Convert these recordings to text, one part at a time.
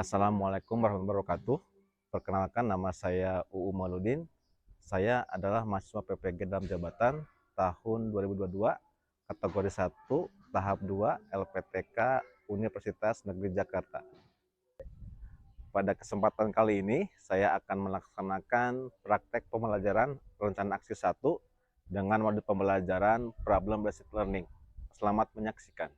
Assalamualaikum warahmatullahi wabarakatuh. Perkenalkan, nama saya UU Mauludin. Saya adalah mahasiswa PPG dalam jabatan tahun 2022, kategori 1, tahap 2, LPTK Universitas Negeri Jakarta. Pada kesempatan kali ini, saya akan melaksanakan praktek pembelajaran rencana aksi 1 dengan modul pembelajaran Problem Based Learning. Selamat menyaksikan.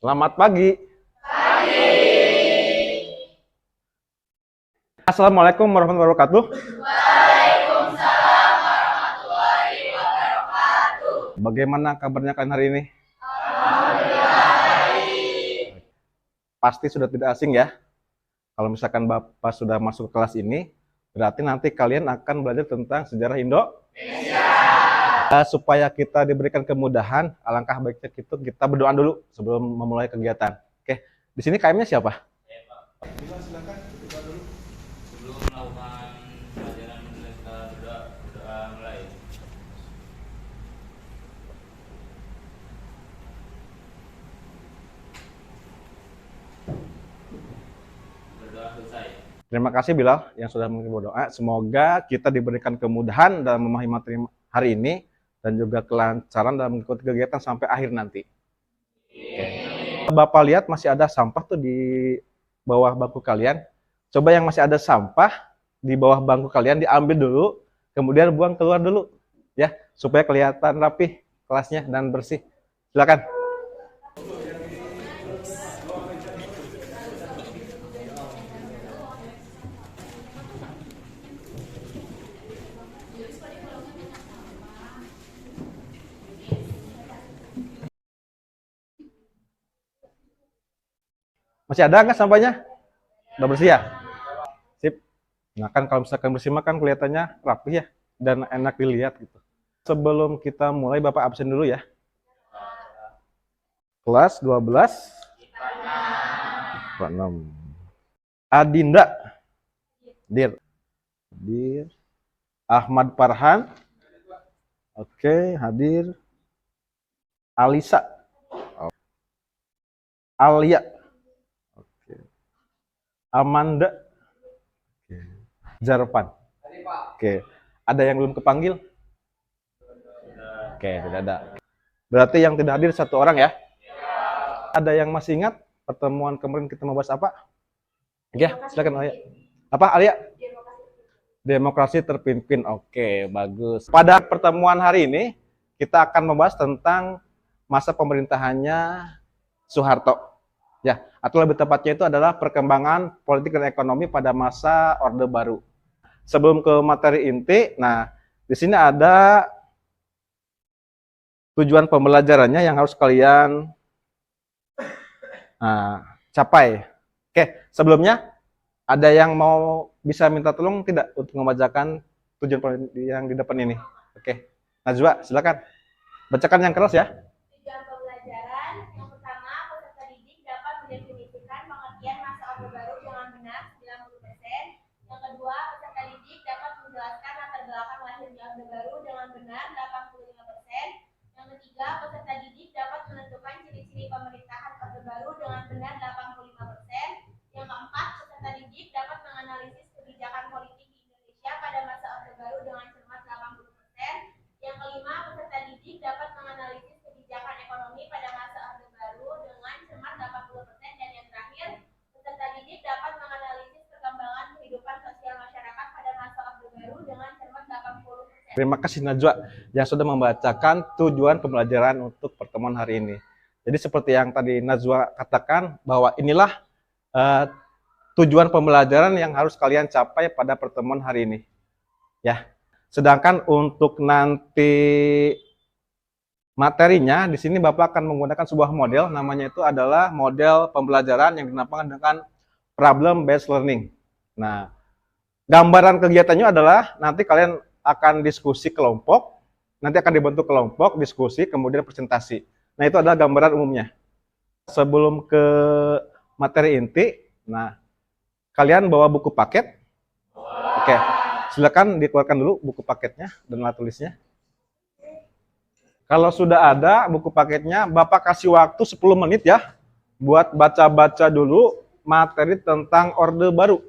Selamat pagi. Assalamualaikum warahmatullahi wabarakatuh. Waalaikumsalam warahmatullahi wabarakatuh. Bagaimana kabarnya kalian hari ini? Alhamdulillah baik. Pasti sudah tidak asing ya. Kalau misalkan Bapak sudah masuk ke kelas ini, berarti nanti kalian akan belajar tentang sejarah Indonesia. Supaya kita diberikan kemudahan, alangkah baiknya kita berdoa dulu sebelum memulai kegiatan. Oke, di sini KM-nya siapa? Silakan berdoa dulu. Sebelum melakukan pelajaran kita berdoa mulai. Berdoa selesai. Terima kasih Bilal yang sudah mengirim doa. Semoga kita diberikan kemudahan dalam memahami materi hari ini dan juga kelancaran dalam mengikuti kegiatan sampai akhir nanti. Oke. Bapak lihat masih ada sampah tuh di bawah bangku kalian. Coba yang masih ada sampah di bawah bangku kalian diambil dulu, kemudian buang keluar dulu ya, supaya kelihatan rapi kelasnya dan bersih. Silakan. Masih ada nggak sampahnya? Udah bersih ya? Sip. Nah kan kalau misalkan bersih kan kelihatannya rapi ya dan enak dilihat gitu. Sebelum kita mulai, Bapak absen dulu ya. Kelas 12 IPA 6. Adinda. Dir. Ahmad Farhan. Oke, hadir. Alisa. Alia. Amanda. Oke. Jarvan. Oke. Ada yang belum kepanggil? Oke, tidak ada. Berarti yang tidak hadir satu orang ya? Ada yang masih ingat pertemuan kemarin kita membahas apa? Ya, silakan Alia. Apa Alia? Demokrasi terpimpin. Oke, bagus. Pada pertemuan hari ini kita akan membahas tentang masa pemerintahannya Soeharto. Ya, atau lebih tepatnya itu adalah perkembangan politik dan ekonomi pada masa Orde Baru. Sebelum ke materi inti, nah di sini ada tujuan pembelajarannya yang harus kalian capai. Oke, sebelumnya ada yang mau bisa minta tolong tidak untuk membacakan tujuan yang di depan ini? Oke, Najwa silakan bacakan yang keras ya. Tujuan pembelajaran yang pertama, peserta didik dapat mendefinisikan pengertian masa Orde Baru dengan benar 90%. Yang kedua, peserta didik dapat menjelaskan latar belakang lahirnya Orde Baru dengan benar 85%. Yang ketiga, peserta didik dapat menentukan ciri-ciri pemerintahan Orde Baru dengan benar 85%. Yang keempat, peserta didik dapat menganalisis kebijakan politik di Indonesia pada masa Orde Baru dengan cermat 80%. Yang kelima, peserta didik dapat menganalisis kebijakan ekonomi pada masa Orde Baru dengan cermat 80%. Dan yang terakhir, peserta didik dapat menganalisis perkembangan kehidupan sosial masyarakat pada masa Orde Baru dengan cermat 80%. Terima kasih Najwa yang sudah membacakan tujuan pembelajaran untuk pertemuan hari ini. Jadi seperti yang tadi Najwa katakan bahwa inilah tujuan pembelajaran yang harus kalian capai pada pertemuan hari ini. Ya. Sedangkan untuk nanti materinya di sini Bapak akan menggunakan sebuah model, namanya itu adalah model pembelajaran yang dinamakan dengan problem based learning. Nah, gambaran kegiatannya adalah nanti kalian akan diskusi kelompok Nanti akan dibentuk kelompok, diskusi, kemudian presentasi. Nah, itu adalah gambaran umumnya. Sebelum ke materi inti, nah, kalian bawa buku paket. Oke, silakan dikeluarkan dulu buku paketnya dan alat tulisnya. Kalau sudah ada buku paketnya, Bapak kasih waktu 10 menit ya, buat baca-baca dulu materi tentang Orde Baru.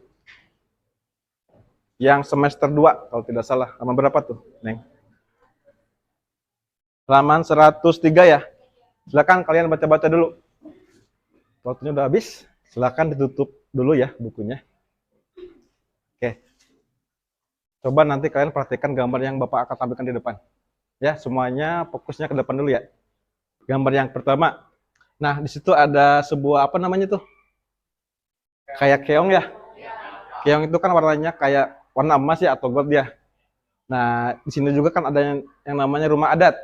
Yang semester 2, kalau tidak salah. Halaman berapa tuh, Neng? Halaman 103 ya. Silakan kalian baca-baca dulu. Waktunya udah habis. Silakan ditutup dulu ya bukunya. Oke. Coba nanti kalian perhatikan gambar yang Bapak akan tampilkan di depan. Ya, semuanya fokusnya ke depan dulu ya. Gambar yang pertama. Nah, di situ ada sebuah apa namanya tuh? Kayak keong ya. Keong itu kan warnanya kayak warna emas ya atau gold ya. Nah, di sini juga kan ada yang namanya rumah adat.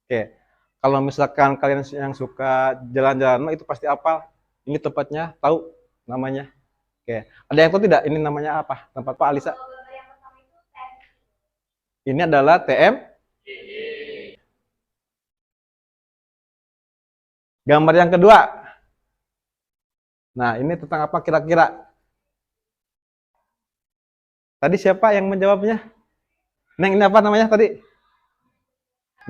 Oke. Kalau misalkan kalian yang suka jalan-jalan itu pasti hafal. Ini tempatnya, tahu namanya. Oke. Ada yang tahu tidak ini namanya apa? Tempat Pak Alisa? Kalau gambar yang pertama itu TM. Ini adalah TM. Gambar yang kedua. Nah, ini tentang apa kira-kira? Tadi siapa yang menjawabnya? Neng, ini apa namanya tadi?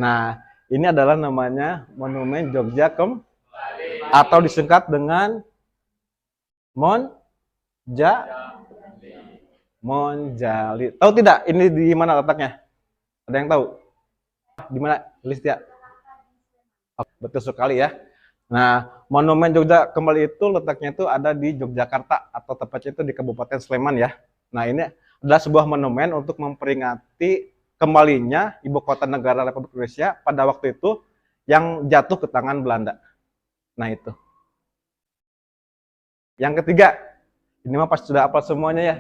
Nah, ini adalah namanya Monumen Jogja Kembali atau disingkat dengan Monjali. Tahu tidak ini di mana letaknya? Ada yang tahu? Di mana, Listia? Oh, betul sekali ya. Nah, Monumen Jogja Kembali itu letaknya itu ada di Yogyakarta atau tepatnya itu di Kabupaten Sleman ya. Nah, ini adalah sebuah monumen untuk memperingati kembalinya ibu kota negara Republik Indonesia pada waktu itu yang jatuh ke tangan Belanda. Nah, itu. Yang ketiga, ini mah pasti sudah hafal semuanya ya.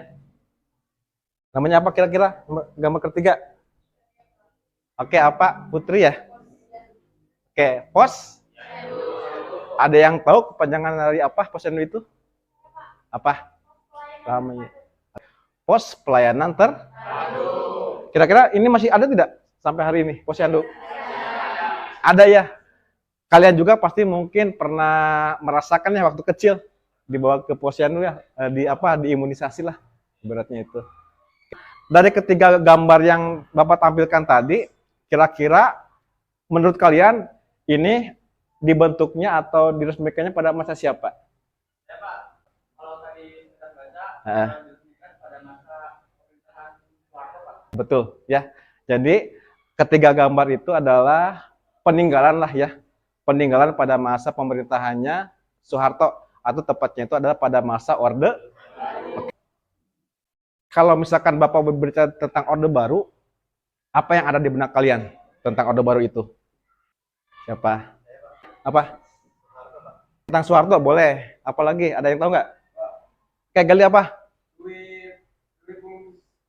Namanya apa kira-kira? Gambar ketiga. Oke, apa? Putri ya? Oke, pos. Ada yang tahu kepanjangan dari apa posyandu itu? Apa? Namanya. Pos pelayanan Kira-kira ini masih ada tidak sampai hari ini posyandu? Ada ya. Kalian juga pasti mungkin pernah merasakan ya waktu kecil dibawa ke posyandu ya, diimunisasi lah ibaratnya itu. Dari ketiga gambar yang Bapak tampilkan tadi, kira-kira menurut kalian ini dibentuknya atau diresmikannya pada masa siapa? Ya Pak, kalau tadi kita baca, diresmikan pada masa pemerintahan Soeharto Pak. Betul ya. Jadi ketiga gambar itu adalah peninggalan lah ya. Peninggalan pada masa pemerintahannya Soeharto atau tepatnya itu adalah pada masa Orde. Kalau misalkan Bapak berbicara tentang Orde Baru, apa yang ada di benak kalian tentang Orde Baru itu? Siapa? Apa? Tentang Soeharto boleh. Apalagi ada yang tahu nggak? Kayak gali apa? Dwi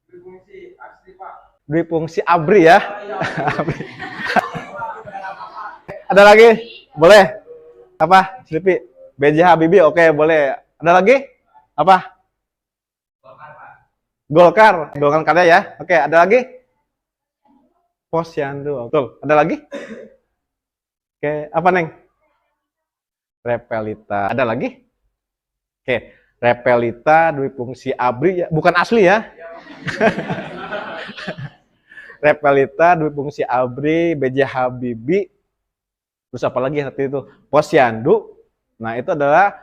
fungsi asli Pak. Dwi fungsi ABRI ya. Ada lagi? Boleh? Apa? Slipi? B.J. Habibie, oke boleh. Ada lagi? Apa? Golkar, Golkar Karya ya. Oke, ada lagi? Posyandu, betul. Ada lagi? Oke, apa Neng? Repelita. Ada lagi? Oke, Repelita, Dwi fungsi ABRI, ya. Bukan asli ya. Repelita, Dwi fungsi ABRI, B.J. Habibie. Terus apa lagi seperti itu? Posyandu. Nah, itu adalah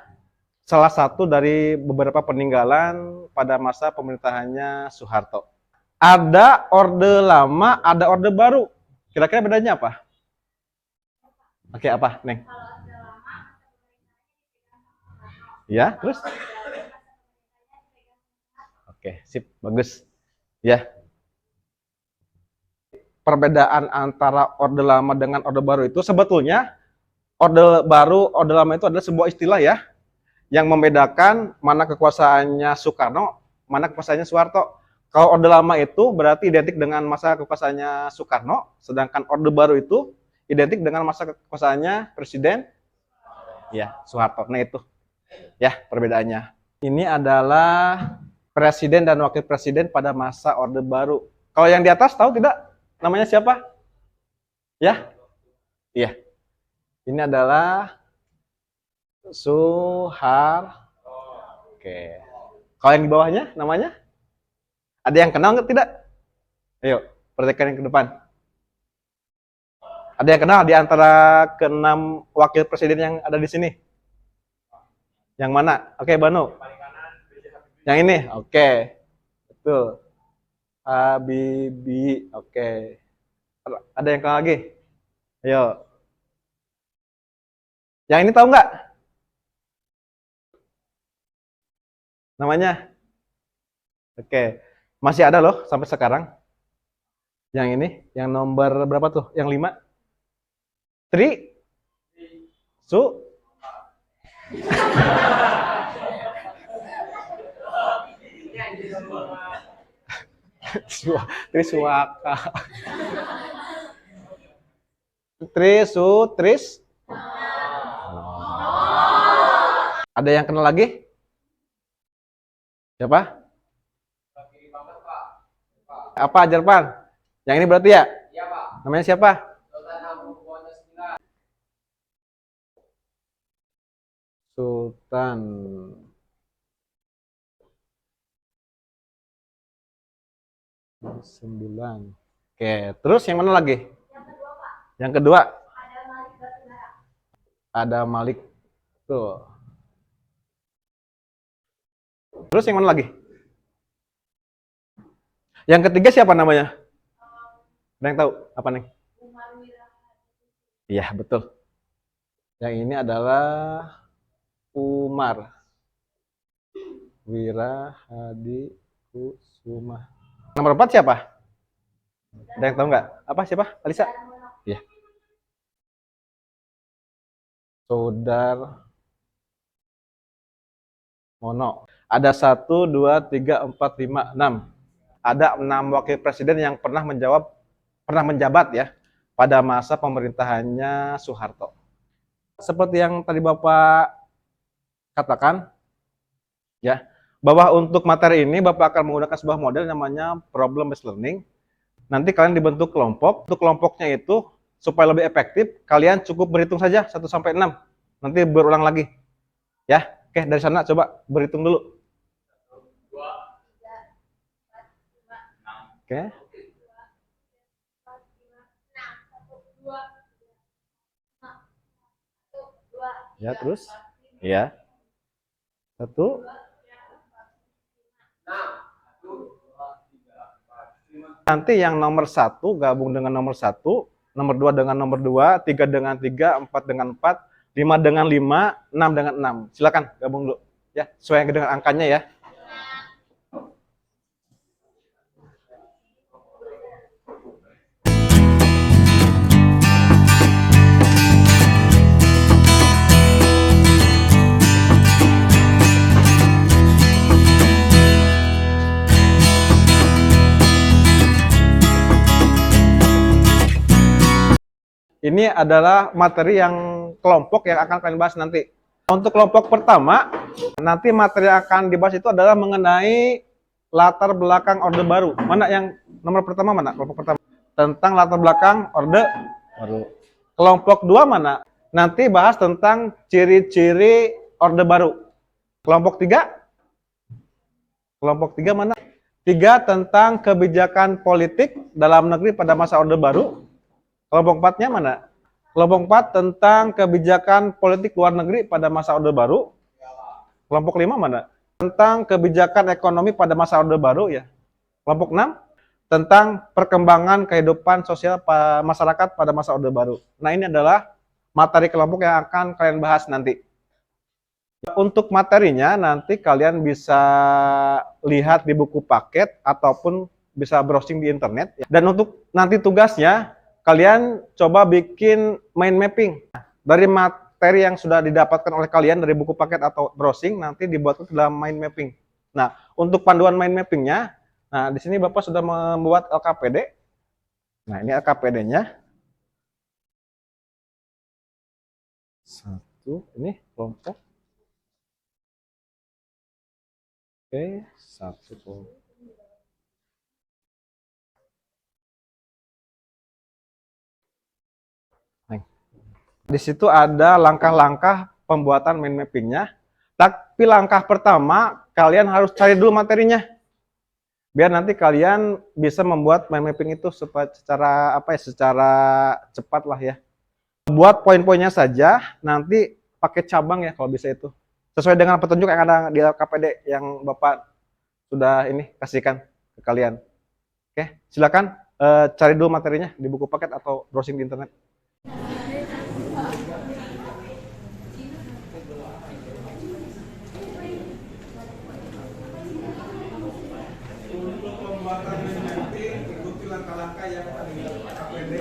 salah satu dari beberapa peninggalan pada masa pemerintahannya Soeharto. Ada Orde Lama, ada Orde Baru. Kira-kira bedanya apa? Oke, apa, Neng? Ya, terus? Oke, sip, bagus. Ya. Perbedaan antara Orde Lama dengan Orde Baru itu sebetulnya Orde Baru, Orde Lama itu adalah sebuah istilah ya yang membedakan mana kekuasaannya Soekarno, mana kekuasaannya Soeharto. Kalau Orde Lama itu berarti identik dengan masa kekuasaannya Soekarno, sedangkan Orde Baru itu identik dengan masa kekuasaannya Presiden ya Soeharto. Nah itu ya perbedaannya. Ini adalah Presiden dan Wakil Presiden pada masa Orde Baru. Kalau yang di atas tahu tidak? Namanya siapa? Ya? Iya. Ini adalah Suhar. Oke. Kalau yang di bawahnya namanya? Ada yang kenal nggak tidak? Ayo, perhatikan yang ke depan. Ada yang kenal di antara keenam wakil presiden yang ada di sini? Yang mana? Oke, Banu. Yang ini? Oke. Betul. Habibie. Oke. Ada yang kenal lagi? Ayo. Yang ini tahu nggak? Namanya? Oke. Masih ada loh sampai sekarang. Yang ini, yang nomor berapa tuh? Yang 5? Tri? Su? Triswaka. Tris. Ada yang kenal lagi? Siapa? Apa Jerpan? Yang ini berarti ya? Iya, Pak. Namanya siapa? Sultan. Sembilan. Oke, terus yang mana lagi? Yang kedua, Pak. Yang kedua Ada Malik Batubara. ada Malik. Tuh. Terus yang mana lagi? Yang ketiga siapa namanya? Ada yang tahu? Apa nih? Umar Wira. Iya, betul. Yang ini adalah Umar Wira Hadi Kusuma. Nomor 4 siapa? Ada yang tahu nggak? Apa siapa? Alisa? Iya. Saudar Mono. Ada 1, 2, 3, 4, 5, 6. Ada 6 wakil presiden yang pernah menjabat ya pada masa pemerintahannya Soeharto. Seperti yang tadi Bapak katakan ya, bahwa untuk materi ini Bapak akan menggunakan sebuah model namanya problem based learning. Nanti kalian dibentuk kelompok. Untuk kelompoknya itu supaya lebih efektif, kalian cukup berhitung saja 1 sampai 6. Nanti berulang lagi. Ya. Oke, dari sana coba berhitung dulu. Oke. Ya, terus? Ya. 1. Nanti yang nomor 1 gabung dengan nomor 1, nomor 2 dengan nomor 2, 3 dengan 3, 4 dengan 4, 5 dengan 5, 6 dengan 6. Silakan gabung dulu. Ya, sesuai dengan angkanya ya. Ini adalah materi yang kelompok yang akan kalian bahas nanti. Untuk kelompok pertama, nanti materi yang akan dibahas itu adalah mengenai latar belakang Orde Baru. Mana yang nomor pertama mana? Kelompok pertama. Tentang latar belakang Orde Baru. Kelompok 2 mana? Nanti bahas tentang ciri-ciri Orde Baru. Kelompok 3? Kelompok 3 mana? 3 tentang kebijakan politik dalam negeri pada masa Orde Baru. Kelompok 4-nya mana? Kelompok 4 tentang kebijakan politik luar negeri pada masa Orde Baru. Kelompok 5 mana? Tentang kebijakan ekonomi pada masa Orde Baru ya. Kelompok 6 tentang perkembangan kehidupan sosial masyarakat pada masa Orde Baru. Nah, ini adalah materi kelompok yang akan kalian bahas nanti. Untuk materinya nanti kalian bisa lihat di buku paket ataupun bisa browsing di internet. Dan untuk nanti tugasnya kalian coba bikin mind mapping dari materi yang sudah didapatkan oleh kalian dari buku paket atau browsing, nanti dibuat ke dalam mind mapping. Nah, untuk panduan mind mappingnya, nah di sini Bapak sudah membuat LKPD. Nah, ini LKPD-nya. 1, ini kelompok. Oke, 1 kelompok. Di situ ada langkah-langkah pembuatan mind mappingnya. Tapi langkah pertama, kalian harus cari dulu materinya. Biar nanti kalian bisa membuat mind mapping itu secara secara cepat lah ya. Buat poin-poinnya saja, nanti pakai cabang ya kalau bisa itu. Sesuai dengan petunjuk yang ada di KPD yang Bapak sudah ini kasihkan ke kalian. Oke, silakan cari dulu materinya di buku paket atau browsing di internet. Untuk pembuatan mind mapping, ikuti langkah-langkah yang ada di KPD.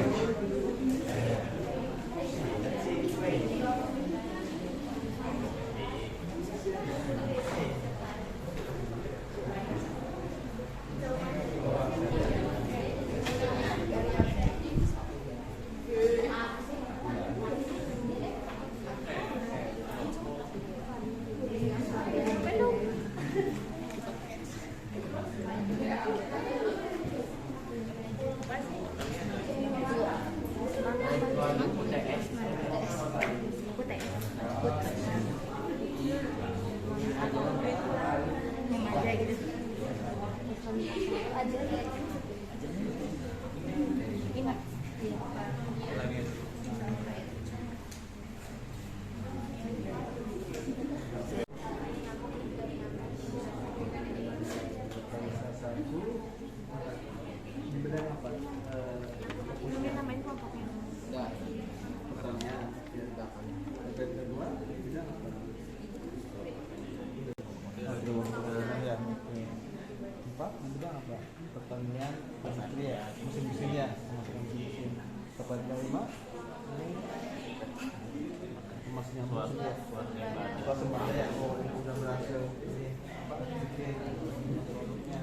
Pertanian industri ya, musim-musim ya, musim-musim. Tepat kelima, emasnya musim ya, suasembada ya, udah berhasil ini bikin produknya.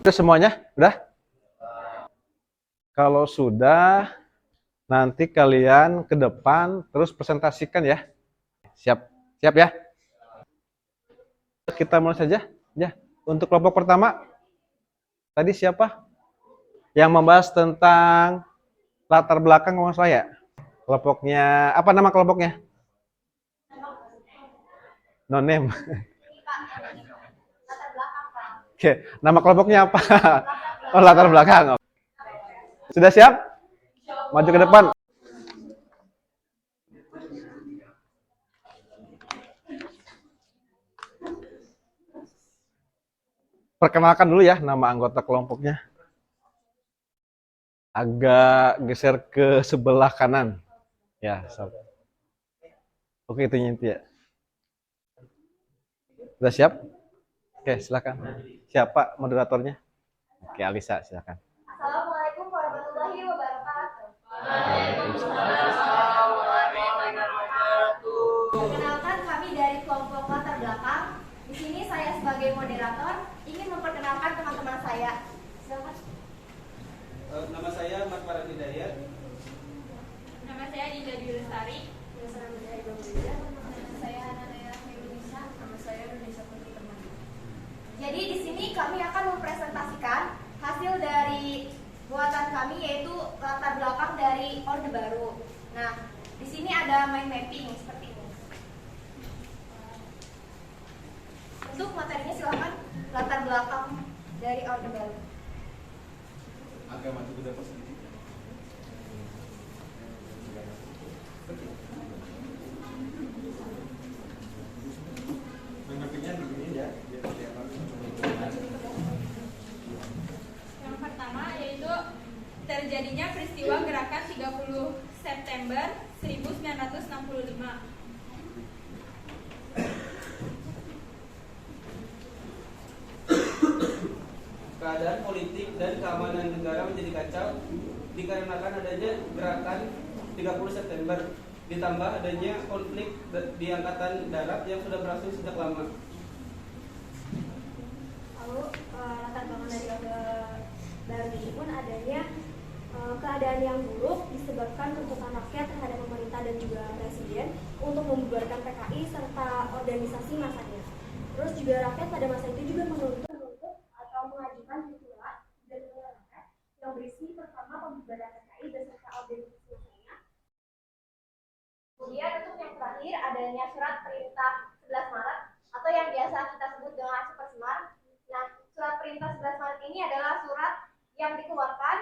Udah semuanya? Udah? Kalau sudah, nanti kalian ke depan terus presentasikan ya. Siap? Siap ya? Kita mulai saja. Ya. Untuk kelompok pertama, tadi siapa? Yang membahas tentang latar belakang kalau nggak salah ya? Kelompoknya, apa nama kelompoknya? No name. Oke, nama kelompoknya apa? Oh, latar belakang. Sudah siap? Maju ke depan. Perkenalkan dulu ya nama anggota kelompoknya. Agak geser ke sebelah kanan. Ya, sob. Oke, itu inti ya. Sudah siap? Oke, silakan. Siapa moderatornya? Oke, Alisa, silakan. Assalamualaikum warahmatullahi wabarakatuh. Perkenalkan, kami dari kelompok latar belakang. Di sini saya sebagai moderator ingin memperkenalkan teman-teman saya. Silakan. Nama saya Mas Farhan Hidayat. Nama saya Dinda Dwi Lestari. Nama saya Nana Indonesia. Nama saya Indonesia Putri Teman. Jadi di sini kami akan mempresentasikan hasil dari buatan kami, yaitu latar belakang dari Orde Baru. Nah, di sini ada mind mapping seperti ini. Untuk materinya silakan, latar belakang dari Orde Baru. Agak maju ke depan sedikit. Yang pertama yaitu terjadinya peristiwa gerakan 30 September 1965. keadaan politik dan keamanan negara menjadi kacau dikarenakan adanya gerakan 30 September ditambah adanya konflik di angkatan darat yang sudah berlangsung sejak lama. Lalu latar belakang dari Orde Baru ini pun adanya keadaan yang buruk disebabkan tuntutan rakyat terhadap pemerintah dan juga presiden untuk membubarkan PKI serta organisasi masanya. Terus juga rakyat pada masa itu juga menuntut atau mengajukan surat dari rakyat yang berisi pertama pembubaran PKI beserta organisasi masanya. Kemudian untuk yang terakhir adanya surat perintah 11 Maret atau yang biasa kita sebut dengan Super Semar. Nah, surat perintah 11 Maret ini adalah surat yang dikeluarkan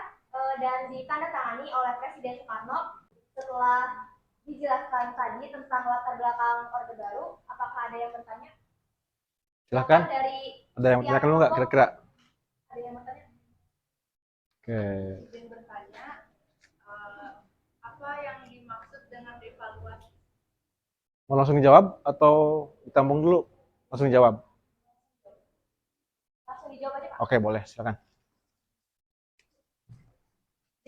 dan ditandatangani oleh Presiden Soekarno. Setelah dijelaskan tadi tentang latar belakang Orde Baru, apakah ada yang bertanya? Silahkan. Ada yang bertanya dulu nggak kira-kira? Ada yang bertanya? Oke. Izin bertanya, apa yang dimaksud dengan evaluasi? Mau langsung dijawab atau ditampung dulu? Langsung dijawab. Langsung dijawab aja, Pak. Oke, boleh. Silakan.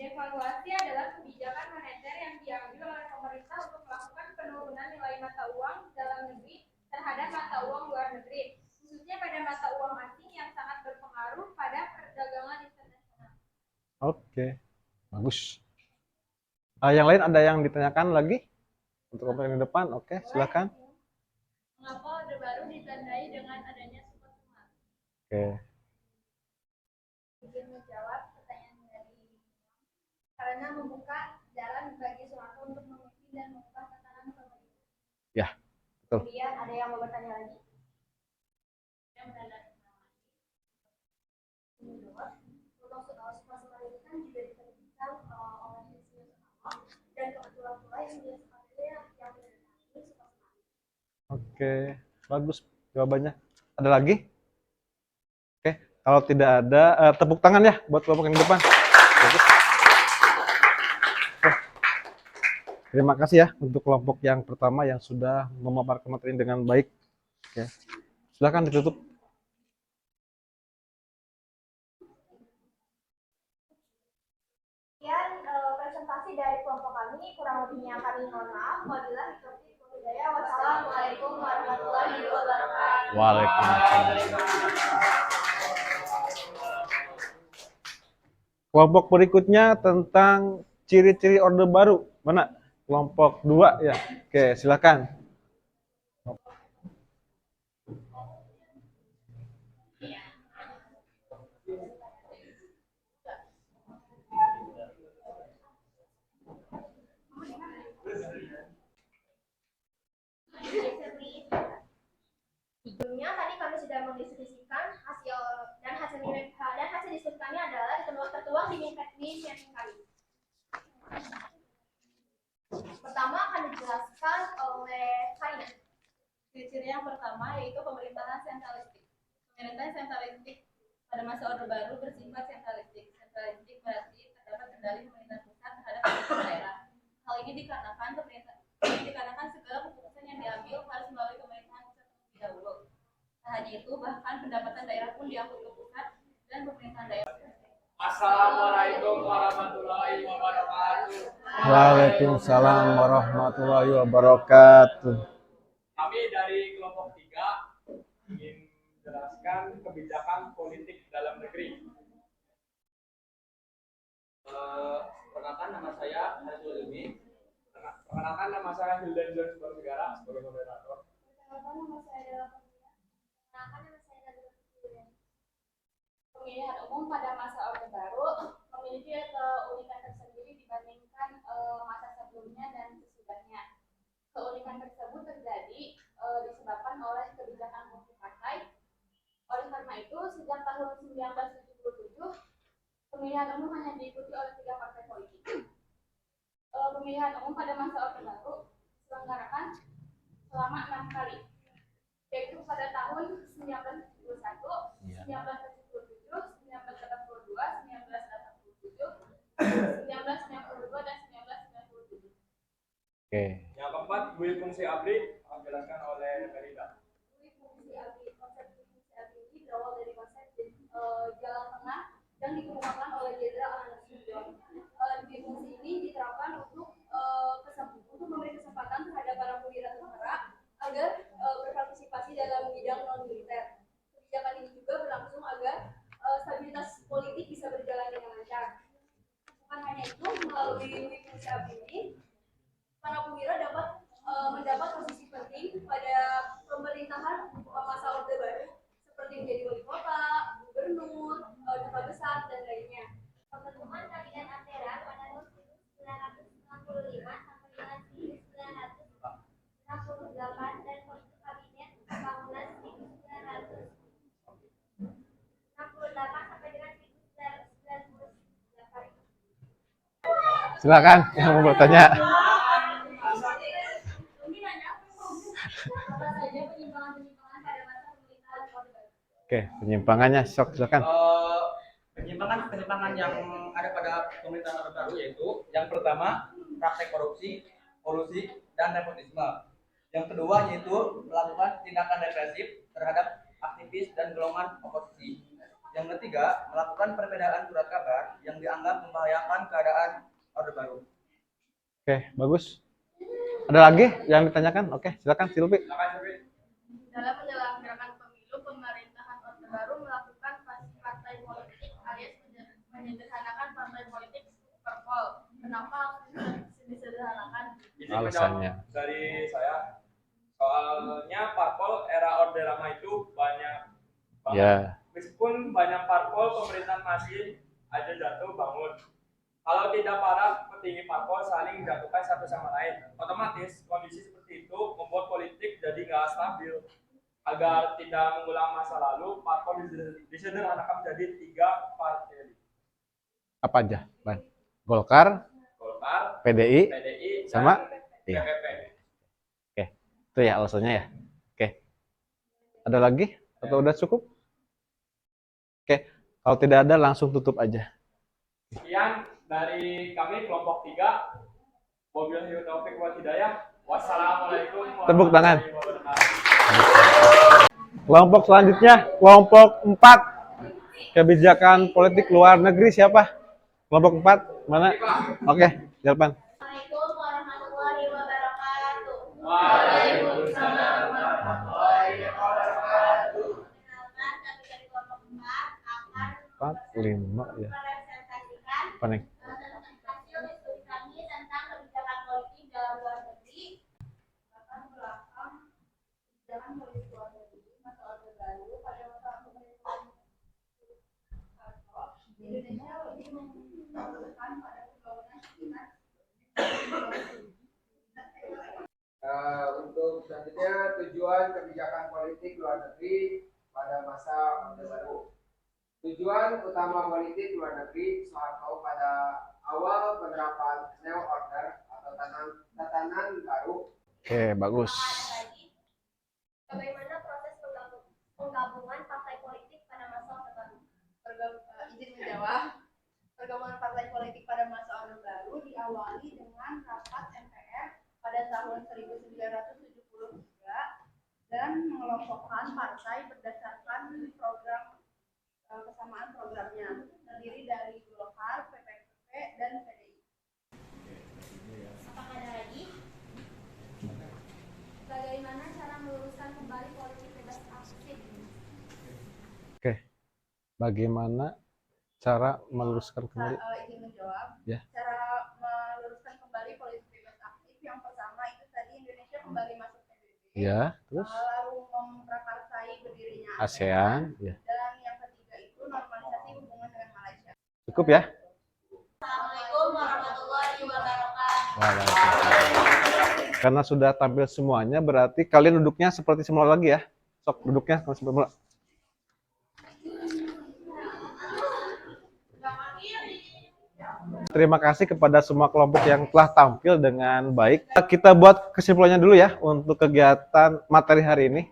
Devaluasi adalah kebijakan moneter yang diambil oleh pemerintah untuk melakukan penurunan nilai mata uang dalam negeri terhadap mata uang luar negeri, khususnya pada mata uang asing yang sangat berpengaruh pada perdagangan internasional. Oke, bagus. Yang lain ada yang ditanyakan lagi untuk kelompok yang di depan? Oke, silakan. Mengapa Orde Baru ditandai dengan adanya Super Semar? Oke. Izin menjawab pertanyaan dari karena membuka jalan bagi Soeharto untuk memimpin dan mengubah tatanan pemerintah. Ya, betul. Kemudian ada yang mau bertanya lagi? Yang menandatangani. Untuk Super Semar ini kan juga diterbitkan oleh Presiden Soekarno dan kebetulan pula yang dia sebagai yang menandatangani Super Semar. Oke, bagus jawabannya. Ada lagi? Oke, kalau tidak ada, tepuk tangan ya buat kelompok yang di depan. Bagus. Oke. Terima kasih ya untuk kelompok yang pertama yang sudah memaparkan materi dengan baik. Oke. Silakan ditutup. Sekian presentasi dari kelompok kami, kurang lebihnya kami mohon maaf. Wabillahi taufiq wal hidayah. Wassalamualaikum warahmatullahi wabarakatuh. Waalaikumsalam. Kelompok berikutnya tentang ciri-ciri Orde Baru. Mana? Kelompok 2 ya. Oke, silakan. Sebelumnya tadi kami sudah mendiskusikan hasil diskusikannya adalah tertuang di meeting kami. Pertama akan dijelaskan oleh Karina. Ciri-ciri yang pertama yaitu pemerintahan sentralistik. Pemerintahan sentralistik pada masa Orde Baru bersifat sentralistik. Sentralistik berarti terdapat kendali pemerintah pusat terhadap pemerintah daerah. Hal ini dikarenakan segala keputusan yang diambil harus melalui pemerintahan pusat terlebih dahulu. Tak hanya itu, bahkan pendapatan daerah pun diangkut ke pusat dan pemerintahan daerah. Assalamualaikum warahmatullahi wabarakatuh. Waalaikumsalam warahmatullahi wabarakatuh. Kami dari kelompok 3 ingin menjelaskan kebijakan politik dalam negeri. Perkenalkan nama saya Hasil Ilmi. Perkenalkan nama saya Hildan John Negara sebagai moderator. Pemilihan umum pada masa Orde Baru memiliki keunikan tersendiri dibandingkan masa sebelumnya dan sesudahnya. Keunikan tersebut terjadi disebabkan oleh kebijakan multipartai. Oleh karena itu, sejak tahun 1977, pemilihan umum hanya diikuti oleh 3 partai politik. Pemilihan umum pada masa Orde Baru diselenggarakan selama 6 kali, yaitu pada tahun 1971, 1977, 1982, 1987, 1992, dan 1997. Oke. Yang keempat, Bui Fungsi ABRI dijelaskan oleh Melida. Konsep fungsi ABRI ini berawal dari konsep jalan tengah Indonesia ini, para perwira dapat mendapat posisi penting pada pemerintahan masa Orde Baru seperti menjadi wali kota, gubernur, duta besar dan lainnya. Pembentukan Kabinet Ampera pada tahun 1965 sampai dengan 1968 dan pembentuk Kabinet Pembangunan 1968 sampai dengan 1998. Silakan yang mau bertanya. Oke, penyimpangannya sok silakan. Penyimpangan yang ada pada pemerintahan Orde Baru yaitu yang pertama praktek korupsi, kolusi, dan nepotisme. Yang kedua yaitu melakukan tindakan represif terhadap aktivis dan golongan oposisi. Yang ketiga melakukan perbedaan surat kabar yang dianggap membahayakan keadaan Orde Baru. Oke, bagus. Ada lagi yang ditanyakan? Oke, silakan Silvi. Dalam menyelenggarakan pemilu, pemerintahan Orde Baru melakukan partai politik alias menyederhanakan partai politik parpol. Kenapa disederhanakan? Ini Alasannya. menjawab dari saya, soalnya parpol era Orde Lama itu banyak banget. Ya. Meskipun banyak parpol, pemerintahan masih aja jatuh bangun. Kalau tidak para petinggi parpol saling menjatuhkan satu sama lain, otomatis kondisi seperti itu membuat politik jadi nggak stabil. Agar tidak mengulang masa lalu, parpol disederhanakan menjadi 3 partai. Apa aja, Ban? Golkar, Golkar, PDI, PDI, sama? dan Iya. PPP. Oke, itu ya alasannya ya. Oke, ada lagi atau udah cukup? Oke, kalau tidak ada langsung tutup aja. Sekian dari kami kelompok 3. Wabillahi taufiq wal hidayah. Wassalamualaikum Tepuk tangan. warahmatullahi wabarakatuh. Kelompok selanjutnya, kelompok 4. Kebijakan politik luar negeri siapa? Kelompok 4, mana? Oke, jawaban. Assalamualaikum warahmatullahi wabarakatuh. Waalaikumsalam warahmatullahi wabarakatuh. Perkenalkan, kami dari kelompok 4 akan 4, 5 ya. merepresentasikan Panik. hasil diskusi kami tentang kebijakan politik dalam luar negeri. Latar belakang kebijakan politik luar negeri masa Orde Baru pada masa pemerintahan Soeharto, Indonesia lebih memfokuskan pada pembangunan sekitar Untuk selanjutnya tujuan kebijakan politik luar negeri pada masa Orde Baru. Tujuan utama politik luar negeri Soeharto pada awal penerapan New Order atau tatanan baru. Oke, bagus. Bagaimana proses penggabungan partai politik pada masa Orde Baru? Izin menjawab. Pergabungan partai politik pada masa Orde Baru diawali dengan rapat MPR pada tahun 1973 dan mengelompokkan partai berdasarkan program kesamaan programnya, terdiri dari Golkar, PPP, dan PDI. Apakah ada lagi? Bagaimana cara meluruskan kembali politik bebas aktif? Oke. Bagaimana cara meluruskan kembali? Izin menjawab. Ya. Cara meluruskan kembali politik bebas aktif yang pertama itu tadi Indonesia kembali masuk PBB. Ya, terus Lalu memprakarsai berdirinya ASEAN, ya. dan yang ketiga itu normalisasi hubungan dengan Malaysia. Cukup ya? Assalamualaikum warahmatullahi wabarakatuh. Waalaikumsalam. Karena sudah tampil semuanya, berarti kalian duduknya seperti semula lagi ya. Sok duduknya seperti semula. Terima kasih kepada semua kelompok yang telah tampil dengan baik. Kita buat kesimpulannya dulu ya untuk kegiatan materi hari ini.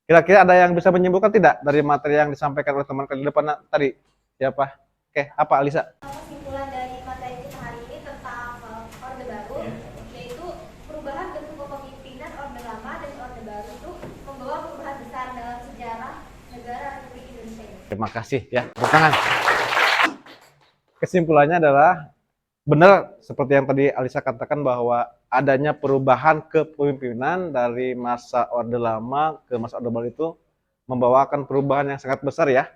Kira-kira ada yang bisa menyimpulkan tidak dari materi yang disampaikan oleh teman kalian di depan tadi? Siapa? Oke, apa Alisa? Kesimpulan dari materi kita hari ini tentang Orde Baru, yaitu perubahan bentuk kepemimpinan Orde Lama dan Orde Baru itu membawa perubahan besar dalam sejarah negara Republik Indonesia ini. Terima kasih ya. Tepuk tangan. Kesimpulannya adalah benar seperti yang tadi Alisa katakan bahwa adanya perubahan kepemimpinan dari masa Orde Lama ke masa Orde Baru itu membawakan perubahan yang sangat besar ya.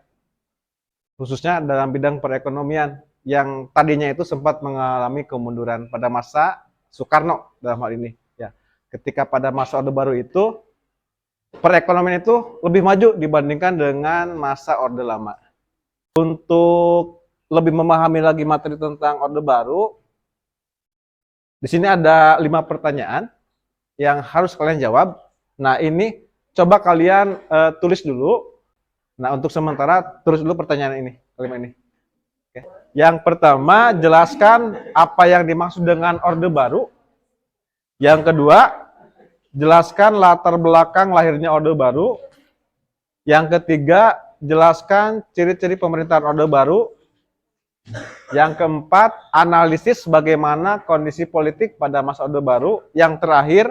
Khususnya dalam bidang perekonomian. yang tadinya itu sempat mengalami kemunduran pada masa Soekarno dalam hal ini. Ya, ketika pada masa Orde Baru itu perekonomian itu lebih maju dibandingkan dengan masa Orde Lama. Untuk lebih memahami lagi materi tentang Orde Baru, di sini ada 5 pertanyaan yang harus kalian jawab. Nah, ini coba kalian tulis dulu. Nah, untuk sementara tulis dulu pertanyaan ini, kalimat ini. Oke. Yang pertama, jelaskan apa yang dimaksud dengan Orde Baru. Yang kedua, jelaskan latar belakang lahirnya Orde Baru. Yang ketiga, jelaskan ciri-ciri pemerintahan Orde Baru. Yang keempat, analisis bagaimana kondisi politik pada masa Orde Baru. Yang terakhir,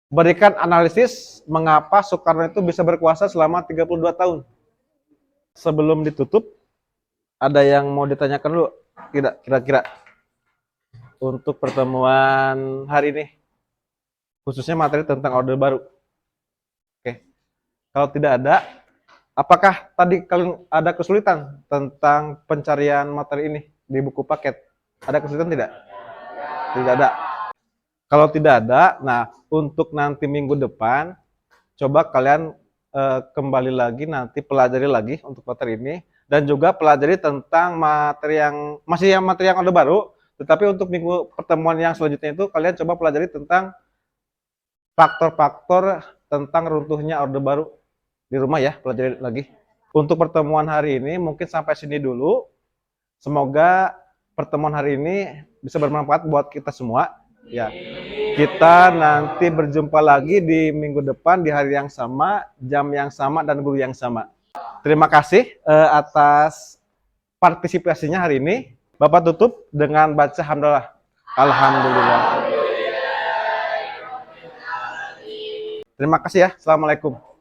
berikan analisis mengapa Soekarno itu bisa berkuasa selama 32 tahun. Sebelum ditutup, ada yang mau ditanyakan dulu? Tidak, kira-kira untuk pertemuan hari ini, khususnya materi tentang Orde Baru. Oke, kalau tidak ada, apakah tadi kalian ada kesulitan tentang pencarian materi ini di buku paket? Ada kesulitan tidak? Tidak ada. Kalau tidak ada, nah untuk nanti minggu depan, coba kalian kembali lagi nanti pelajari lagi untuk materi ini dan juga pelajari tentang materi yang masih materi yang Orde Baru, tetapi untuk minggu pertemuan yang selanjutnya itu kalian coba pelajari tentang faktor-faktor tentang runtuhnya Orde Baru di rumah ya, pelajari lagi. Untuk pertemuan hari ini mungkin sampai sini dulu. Semoga pertemuan hari ini bisa bermanfaat buat kita semua. Ya, kita nanti berjumpa lagi di minggu depan di hari yang sama, jam yang sama dan guru yang sama. Terima kasih atas partisipasinya hari ini. Bapak tutup dengan baca hamdalah. Alhamdulillah. Terima kasih ya. Assalamualaikum.